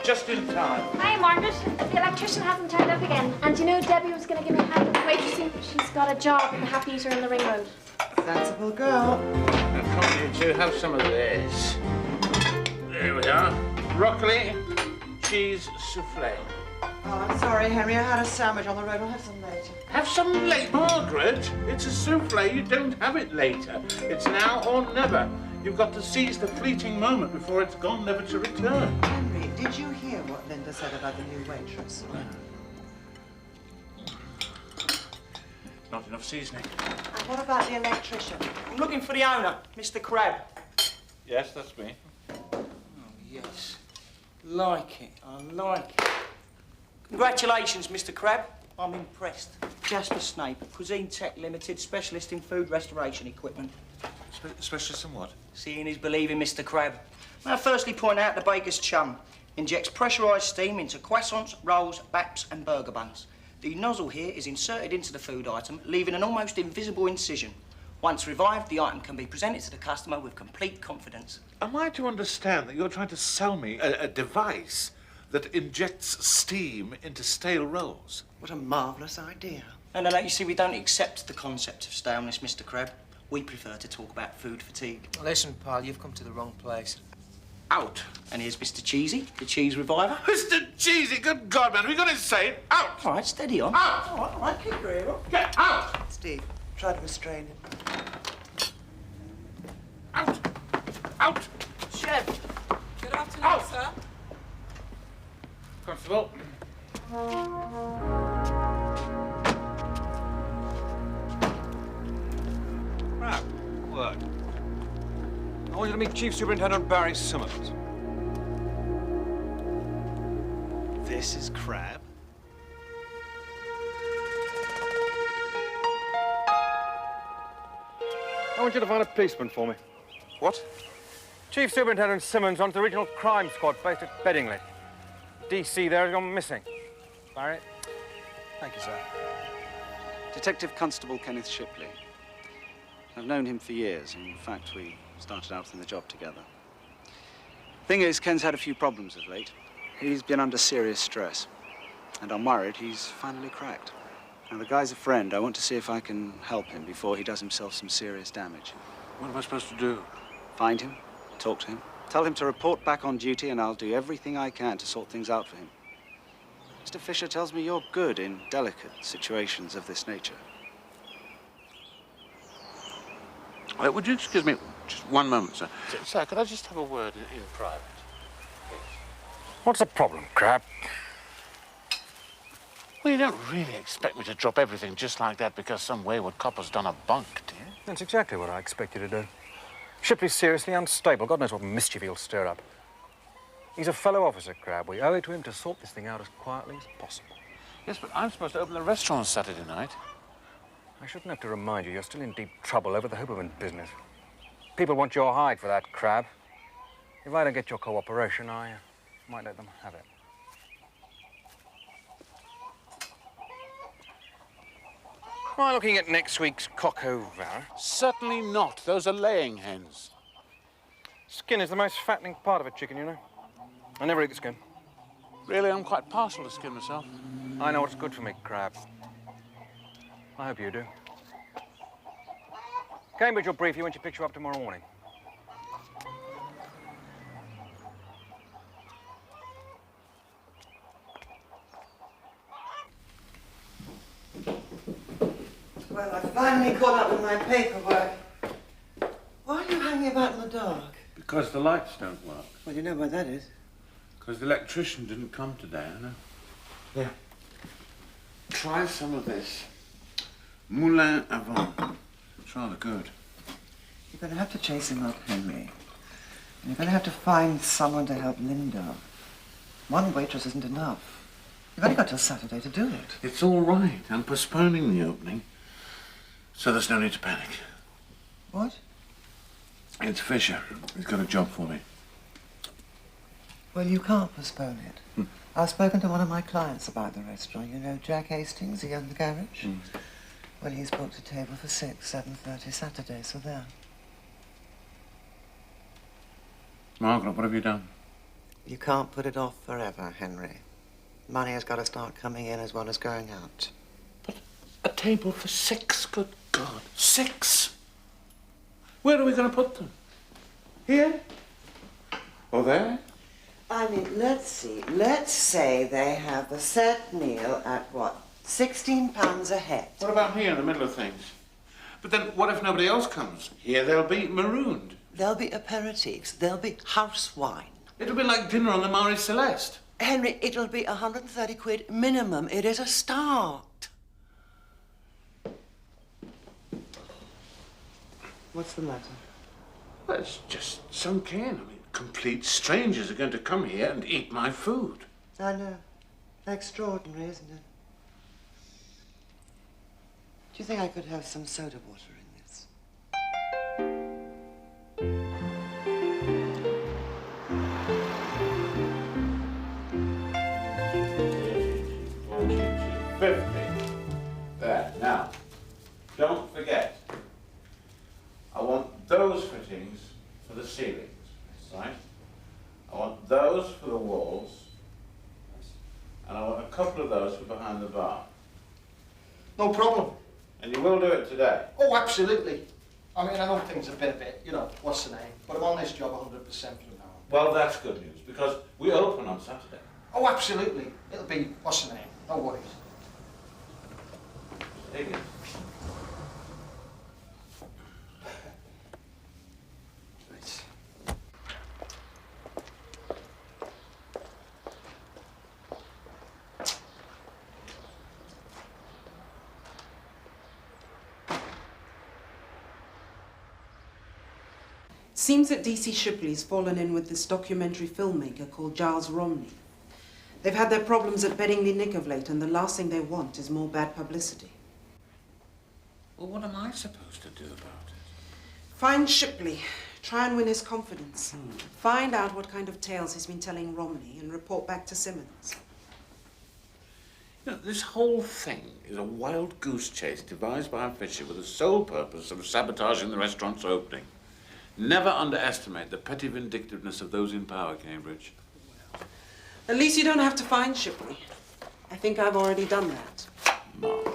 Just in time. Hi, Margaret. The electrician hasn't turned up again. And you know Debbie was going to give me a hand with waitressing. She's got a job in the Happy Eater in the Ring Road. Sensible girl. Now, come on, you two, have some of this. There we are. Broccoli, cheese souffle. Oh, I'm sorry, Henry. I had a sandwich on the road. I'll have some later. Have some later, Margaret. It's a souffle. You don't have it later. It's now or never. You've got to seize the fleeting moment before it's gone, never to return. Henry, did you hear what Linda said about the new waitress? Not enough seasoning. And what about the electrician? I'm looking for the owner, Mr. Crabbe. Yes, that's me. Oh, yes. Like it. I like it. Congratulations, Mr. Crabbe. I'm impressed. Jasper Snape, Cuisine Tech Limited, specialist in food restoration equipment. Specialist in what? Seeing is believing, Mr. Crabbe. May I firstly point out the baker's chum injects pressurised steam into croissants, rolls, baps and burger buns. The nozzle here is inserted into the food item, leaving an almost invisible incision. Once revived, the item can be presented to the customer with complete confidence. Am I to understand that you're trying to sell me a device that injects steam into stale rolls? What a marvellous idea. No, you see, we don't accept the concept of staleness, Mr. Crabbe. We prefer to talk about food fatigue. Listen, pal, you've come to the wrong place. Out. And here's Mr. Cheesy, the cheese reviver. Mr. Cheesy, good God, man, we got insane. Out. All right, steady on. Out. All right, keep your ear up. Get out. Steve, try to restrain him. Out. Out. Chef. Good afternoon, Out. sir. Constable. Crabbe, word. I want you to meet Chief Superintendent Barry Simmons. This is Crabbe. I want you to find a policeman for me. What? Chief Superintendent Simmons wants the regional crime squad based at Beddingley. DC there has gone missing. Barry? Thank you, sir. Detective Constable Kenneth Shipley. I've known him for years. In fact, we started out in the job together. Thing is, Ken's had a few problems of late. He's been under serious stress. And I'm worried he's finally cracked. Now, the guy's a friend. I want to see if I can help him before he does himself some serious damage. What am I supposed to do? Find him, talk to him, tell him to report back on duty, and I'll do everything I can to sort things out for him. Mr. Fisher tells me you're good in delicate situations of this nature. Would you excuse me just one moment, sir? Sir, could I just have a word in private? What's the problem, Crabbe? Well, you don't really expect me to drop everything just like that because some wayward copper's done a bunk, do you? That's exactly what I expect you to do. Shipley's seriously unstable. God knows what mischief he'll stir up. He's a fellow officer, Crabbe. We owe it to him to sort this thing out as quietly as possible. Yes, but I'm supposed to open the restaurant on Saturday night. I shouldn't have to remind you, you're still in deep trouble over the Hooperman business. People want your hide for that, Crabbe. If I don't get your cooperation, I might let them have it. Am I looking at next week's cock over? Certainly not. Those are laying hens. Skin is the most fattening part of a chicken, you know. I never eat the skin. Really, I'm quite partial to skin myself. I know what's good for me, Crabbe. I hope you do. Cambridge will brief you when she picks you up tomorrow morning. Well, I finally caught up with my paperwork. Why are you hanging about in the dark? Because the lights don't work. Well, you know why that is. Because the electrician didn't come today, I know. Yeah. Try some of this. Moulin à vent. It's rather good. You're going to have to chase him up, Henry. And you're going to have to find someone to help Linda. One waitress isn't enough. You've only got till Saturday to do it. It's all right. I'm postponing the opening, so there's no need to panic. What? It's Fisher. He's got a job for me. Well, you can't postpone it. I've spoken to one of my clients about the restaurant. You know Jack Hastings, he owns the garage? Well, he's booked a table for 7:30 Saturday, so there. Margaret, what have you done? You can't put it off forever, Henry. Money has got to start coming in as well as going out. But a table for 6, good God. 6? Where are we going to put them? Here? Or there? I mean, let's see. Let's say they have the set meal at what? £16 a head. What about here in the middle of things? But then what if nobody else comes? Here they'll be marooned. There'll be aperitifs. There'll be house wine. It'll be like dinner on the Marie Celeste. Henry, it'll be 130 quid minimum. It is a start. What's the matter? Well, it's just sunk in. I mean, complete strangers are going to come here and eat my food. I know. Extraordinary, isn't it? Do you think I could have some soda water in this? There. Now, don't forget, I want those fittings for the ceilings, right? I want those for the walls, and I want a couple of those for behind the bar. No problem. And you will do it today? Oh, absolutely. I mean, I know things have been a bit, you know, what's the name? But I'm on this job 100% from now on. Well, that's good news, because we open on Saturday. Oh, absolutely. It'll be, what's the name? No worries. Take it. Seems that DC Shipley's fallen in with this documentary filmmaker called Giles Romney. They've had their problems at Beddingley Nick of late, and the last thing they want is more bad publicity. Well, what am I supposed to do about it? Find Shipley, try and win his confidence. Find out what kind of tales he's been telling Romney and report back to Simmons. You know, this whole thing is a wild goose chase devised by a fisher with the sole purpose of sabotaging the restaurant's opening. Never underestimate the petty vindictiveness of those in power, Cambridge. At least you don't have to find Shipley. I think I've already done that. Marvelous.